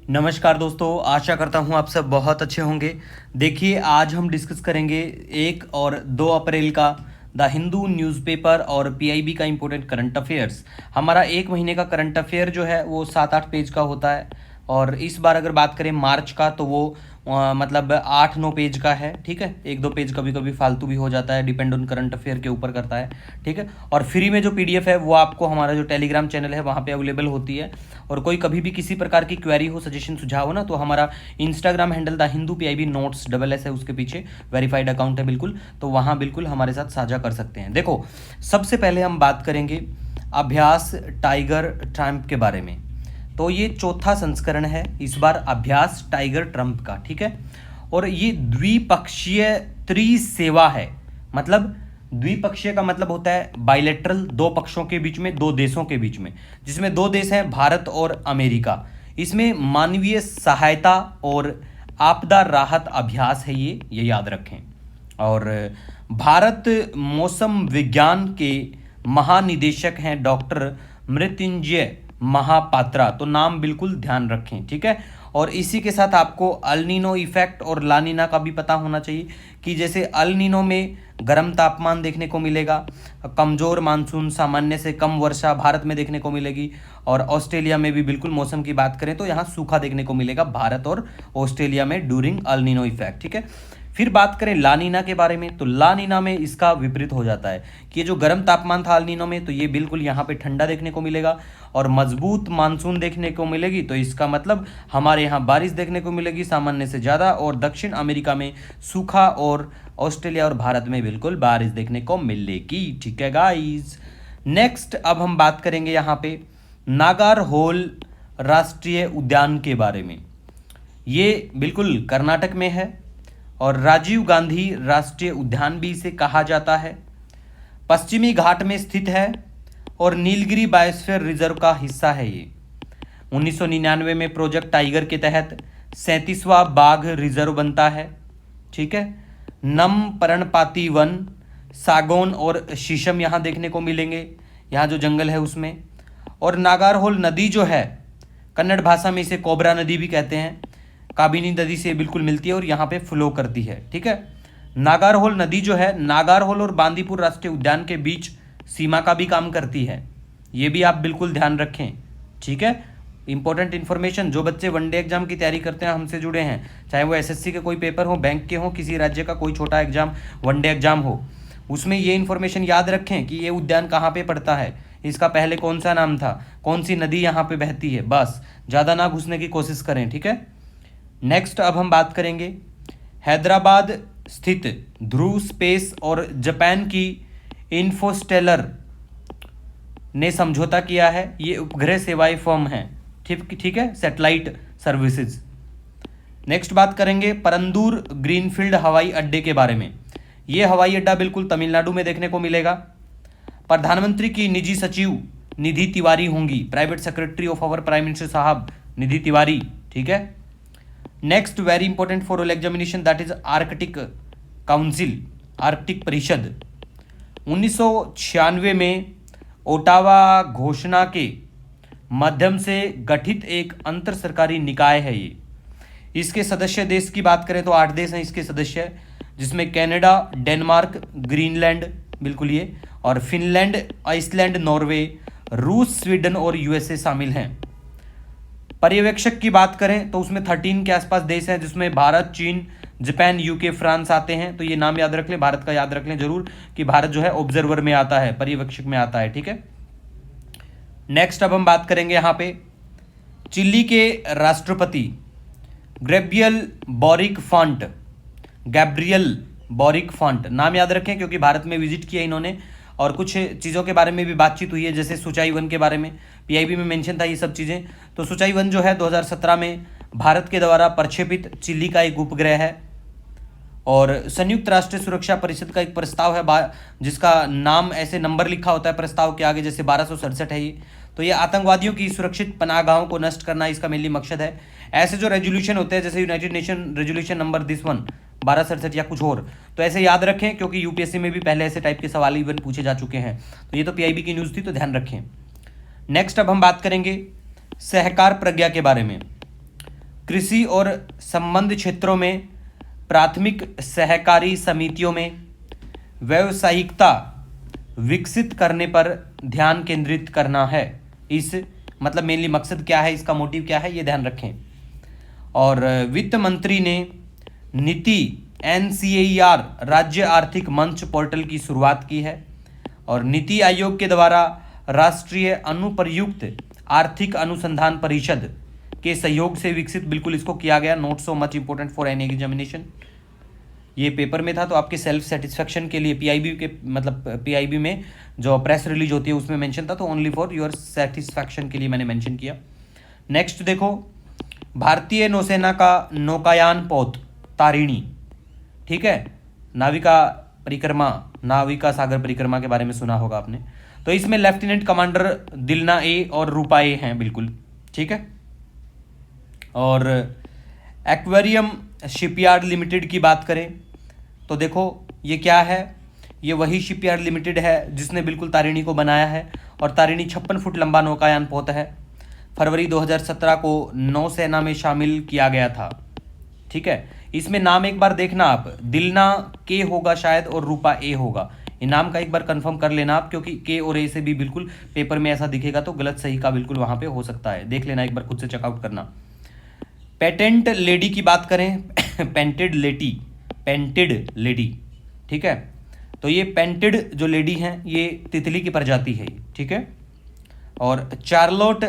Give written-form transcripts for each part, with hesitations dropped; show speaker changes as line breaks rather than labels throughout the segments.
नमस्कार दोस्तों, आशा करता हूँ आप सब बहुत अच्छे होंगे। देखिए, आज हम डिस्कस करेंगे 1 और 2 अप्रैल का द हिंदू न्यूज़पेपर और पीआईबी का इम्पोर्टेंट करंट अफेयर्स। हमारा एक महीने का करंट अफेयर जो है वो 7-8 पेज का होता है, और इस बार अगर बात करें मार्च का तो वो मतलब 8-9 पेज का है। ठीक है, 1-2 पेज कभी कभी फालतू भी हो जाता है, डिपेंड ऑन करंट अफेयर के ऊपर करता है। ठीक है, और फ्री में जो पीडीएफ है वो आपको हमारा जो टेलीग्राम चैनल है वहाँ पे अवेलेबल होती है। और कोई कभी भी किसी प्रकार की क्वेरी हो, सजेशन, सुझाव हो ना, तो हमारा Instagram handle the Hindu PIB notes SS है, उसके पीछे वेरीफाइड अकाउंट है बिल्कुल, तो वहाँ बिल्कुल हमारे साथ साझा कर सकते हैं। देखो, सबसे पहले हम बात करेंगे अभ्यास टाइगर ट्रम्प के बारे में। तो ये चौथा संस्करण है इस बार अभ्यास टाइगर ट्रम्प का। ठीक है, और ये द्विपक्षीय त्रिसेवा है। मतलब द्विपक्षीय का मतलब होता है बाइलेटरल, दो पक्षों के बीच में, दो देशों के बीच में, जिसमें दो देश हैं भारत और अमेरिका। इसमें मानवीय सहायता और आपदा राहत अभ्यास है ये याद रखें। और भारत मौसम विज्ञान के महानिदेशक हैं डॉक्टर मृत्युंजय महापात्रा, तो नाम बिल्कुल ध्यान रखें। ठीक है, और इसी के साथ आपको अल नीनो इफेक्ट और लानीना का भी पता होना चाहिए कि जैसे अल नीनो में गर्म तापमान देखने को मिलेगा, कमजोर मानसून, सामान्य से कम वर्षा भारत में देखने को मिलेगी, और ऑस्ट्रेलिया में भी बिल्कुल मौसम की बात करें तो यहाँ सूखा देखने को मिलेगा भारत और ऑस्ट्रेलिया में ड्यूरिंग अल नीनो इफेक्ट। ठीक है, फिर बात करें लानीना के बारे में, तो लानीना में इसका विपरीत हो जाता है कि ये जो गर्म तापमान था अल नीनो में, तो ये बिल्कुल यहाँ पे ठंडा देखने को मिलेगा और मजबूत मानसून देखने को मिलेगी। तो इसका मतलब हमारे यहाँ बारिश देखने को मिलेगी सामान्य से ज़्यादा, और दक्षिण अमेरिका में सूखा, और ऑस्ट्रेलिया और भारत में बिल्कुल बारिश देखने को मिलेगी। ठीक है गाइस, नेक्स्ट अब हम बात करेंगे यहाँ पे नागरहोल राष्ट्रीय उद्यान के बारे में। ये बिल्कुल कर्नाटक में है, और राजीव गांधी राष्ट्रीय उद्यान भी इसे कहा जाता है। पश्चिमी घाट में स्थित है और नीलगिरी बायोस्फीयर रिजर्व का हिस्सा है ये। 1999 में प्रोजेक्ट टाइगर के तहत 37वां बाघ रिजर्व बनता है। ठीक है, नम पर्णपाती वन, सागौन और शीशम यहाँ देखने को मिलेंगे, यहाँ जो जंगल है उसमें। और नागरहोल नदी जो है, कन्नड़ भाषा में इसे कोबरा नदी भी कहते हैं, काबिनी नदी से बिल्कुल मिलती है और यहाँ पे फ्लो करती है। ठीक है, नागरहोल नदी जो है नागरहोल और बांदीपुर राष्ट्रीय उद्यान के बीच सीमा का भी काम करती है, ये भी आप बिल्कुल ध्यान रखें। ठीक है, इंपॉर्टेंट इन्फॉर्मेशन, जो बच्चे वनडे एग्जाम की तैयारी करते हैं, हमसे जुड़े हैं, चाहे वो एसएससी के कोई पेपर हो, बैंक के हो, किसी राज्य का कोई छोटा एग्जाम, वनडे एग्जाम हो, उसमें ये इन्फॉर्मेशन याद रखें कि ये उद्यान कहाँ पे पड़ता है, इसका पहले कौन सा नाम था, कौन सी नदी यहाँ पे बहती है, बस ज़्यादा ना घुसने की कोशिश करें। ठीक है, नेक्स्ट अब हम बात करेंगे हैदराबाद स्थित ध्रुव स्पेस और जापान की इन्फोस्टेलर ने समझौता किया है। ये उपग्रह सेवाएं फर्म है। ठीक है, सैटेलाइट सर्विसेज। नेक्स्ट बात करेंगे परंदूर ग्रीनफील्ड हवाई अड्डे के बारे में। ये हवाई अड्डा बिल्कुल तमिलनाडु में देखने को मिलेगा। प्रधानमंत्री की निजी सचिव निधि तिवारी होंगी, private secretary of our prime minister साहब निधि तिवारी। ठीक है, next very important for all examination, that is Arctic council, Arctic परिषद। 1996 में ओटावा घोषणा के माध्यम से गठित एक अंतर सरकारी निकाय है ये। इसके सदस्य देश की बात करें तो 8 देश हैं इसके सदस्य, जिसमें कनाडा, डेनमार्क, ग्रीनलैंड बिल्कुल ये, और फिनलैंड, आइसलैंड, नॉर्वे, रूस, स्वीडन और यूएसए शामिल हैं। पर्यवेक्षक की बात करें तो उसमें 13 के आसपास देश हैं, जिसमें भारत, चीन, जापान, यूके, फ्रांस आते हैं। तो ये नाम याद रख लें, भारत का याद रख लें जरूर कि भारत जो है ऑब्जर्वर में आता है, पर्यवेक्षक में आता है। ठीक है, नेक्स्ट अब हम बात करेंगे यहाँ पे चिली के राष्ट्रपति गैब्रियल बोरिक फॉन्ट, नाम याद रखें क्योंकि भारत में विजिट किया इन्होंने, और कुछ चीज़ों के बारे में भी बातचीत हुई है, जैसे सुचाई वन के बारे में पीआईबी में मेंशन था ये सब चीज़ें। तो सुचाई वन जो है 2017 में भारत के द्वारा प्रक्षेपित चिली का एक उपग्रह है, और संयुक्त राष्ट्र सुरक्षा परिषद का एक प्रस्ताव है जिसका नाम ऐसे नंबर लिखा होता है प्रस्ताव के आगे, जैसे 1267 है ये। तो ये आतंकवादियों की सुरक्षित पनाहगाहों को नष्ट करना इसका मेनली मकसद है। ऐसे जो रेजोल्यूशन होते हैं, जैसे United nation resolution number this one 1267 या कुछ और, तो ऐसे याद रखें क्योंकि यूपीएससी में भी पहले ऐसे टाइप के सवाल इवन पूछे जा चुके हैं। तो ये तो पीआईबी की न्यूज़ थी, तो ध्यान रखें। नेक्स्ट अब हम बात करेंगे सहकार प्रज्ञा के बारे में। कृषि और संबद्ध क्षेत्रों में प्राथमिक सहकारी समितियों में व्यावसायिकता विकसित करने पर ध्यान केंद्रित करना है। इस मतलब मेनली मकसद क्या है, इसका मोटिव क्या है, ये ध्यान रखें। और वित्त मंत्री ने नीति NCAR राज्य आर्थिक मंच पोर्टल की शुरुआत की है और नीति आयोग के द्वारा राष्ट्रीय अनुप्रयुक्त आर्थिक अनुसंधान परिषद के सहयोग से विकसित बिल्कुल इसको किया गया। Not so much important for any examination. ये पेपर में था तो आपके सेल्फ सेटिस्फेक्शन के लिए PIB के मतलब PIB में जो प्रेस रिलीज होती है उसमें मेंशन था, तो ओनली फॉर योर सेटिस्फेक्शन के लिए मैंने मेंशन किया। नेक्स्ट देखो, भारतीय नौसेना का नौकायान पोत तारिणी, ठीक है, नाविका सागर परिक्रमा के बारे में सुना होगा आपने। तो इसमें लेफ्टिनेंट कमांडर दिलना ए और रूपा ए हैं बिल्कुल, ठीक है। और एक्वेरियम शिपयार्ड लिमिटेड की बात करें तो देखो ये क्या है, ये वही शिपयार्ड लिमिटेड है जिसने बिल्कुल तारिणी को बनाया है और तारिणी 56 फुट लंबा नौकायान पोत है। फरवरी 2017 को नौसेना में शामिल किया गया था, ठीक है। इसमें नाम एक बार देखना आप, दिलना के होगा शायद और रूपा ए होगा। ये नाम का एक बार कंफर्म कर लेना आप, क्योंकि के और ए से भी बिल्कुल पेपर में ऐसा दिखेगा तो गलत सही का बिल्कुल वहां पे हो सकता है, देख लेना एक बार, खुद से चेकआउट करना। पेटेंट लेडी की बात करें पेंटेड लेडी, ठीक है। तो ये पेंटेड जो लेडी हैं ये तितली की प्रजाति है, ठीक है। और चार्लोट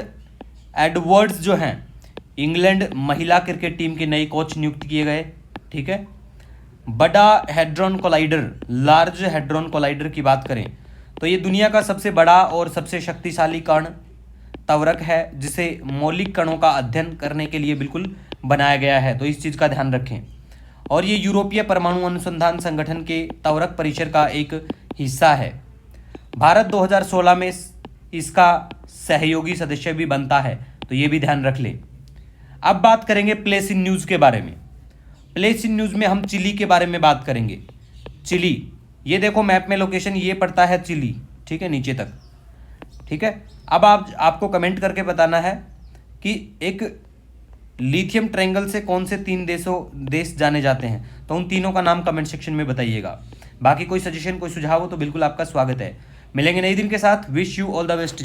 एडवर्ड्स जो हैं इंग्लैंड महिला क्रिकेट टीम के नए कोच नियुक्त किए गए, ठीक है। बड़ा hadron collider, large hadron collider की बात करें तो ये दुनिया का सबसे बड़ा और सबसे शक्तिशाली कण त्वरक है जिसे मौलिक कणों का अध्ययन करने के लिए बिल्कुल बनाया गया है, तो इस चीज़ का ध्यान रखें। और ये यूरोपीय परमाणु अनुसंधान संगठन के त्वरक परिसर का एक हिस्सा है। भारत 2016 में इसका सहयोगी सदस्य भी बनता है, तो ये भी ध्यान रख ले। अब बात करेंगे प्लेस इन न्यूज़ के बारे में। प्लेस इन न्यूज़ में हम चिली के बारे में बात करेंगे। चिली, ये देखो मैप में लोकेशन ये पड़ता है चिली, ठीक है, नीचे तक, ठीक है। अब आपको कमेंट करके बताना है कि एक लिथियम ट्रायंगल से कौन से 3 देश जाने जाते हैं, तो उन तीनों का नाम कमेंट सेक्शन में बताइएगा। बाकी कोई सजेशन कोई सुझाव हो तो बिल्कुल आपका स्वागत है। मिलेंगे नए दिन के साथ। Wish you all the best.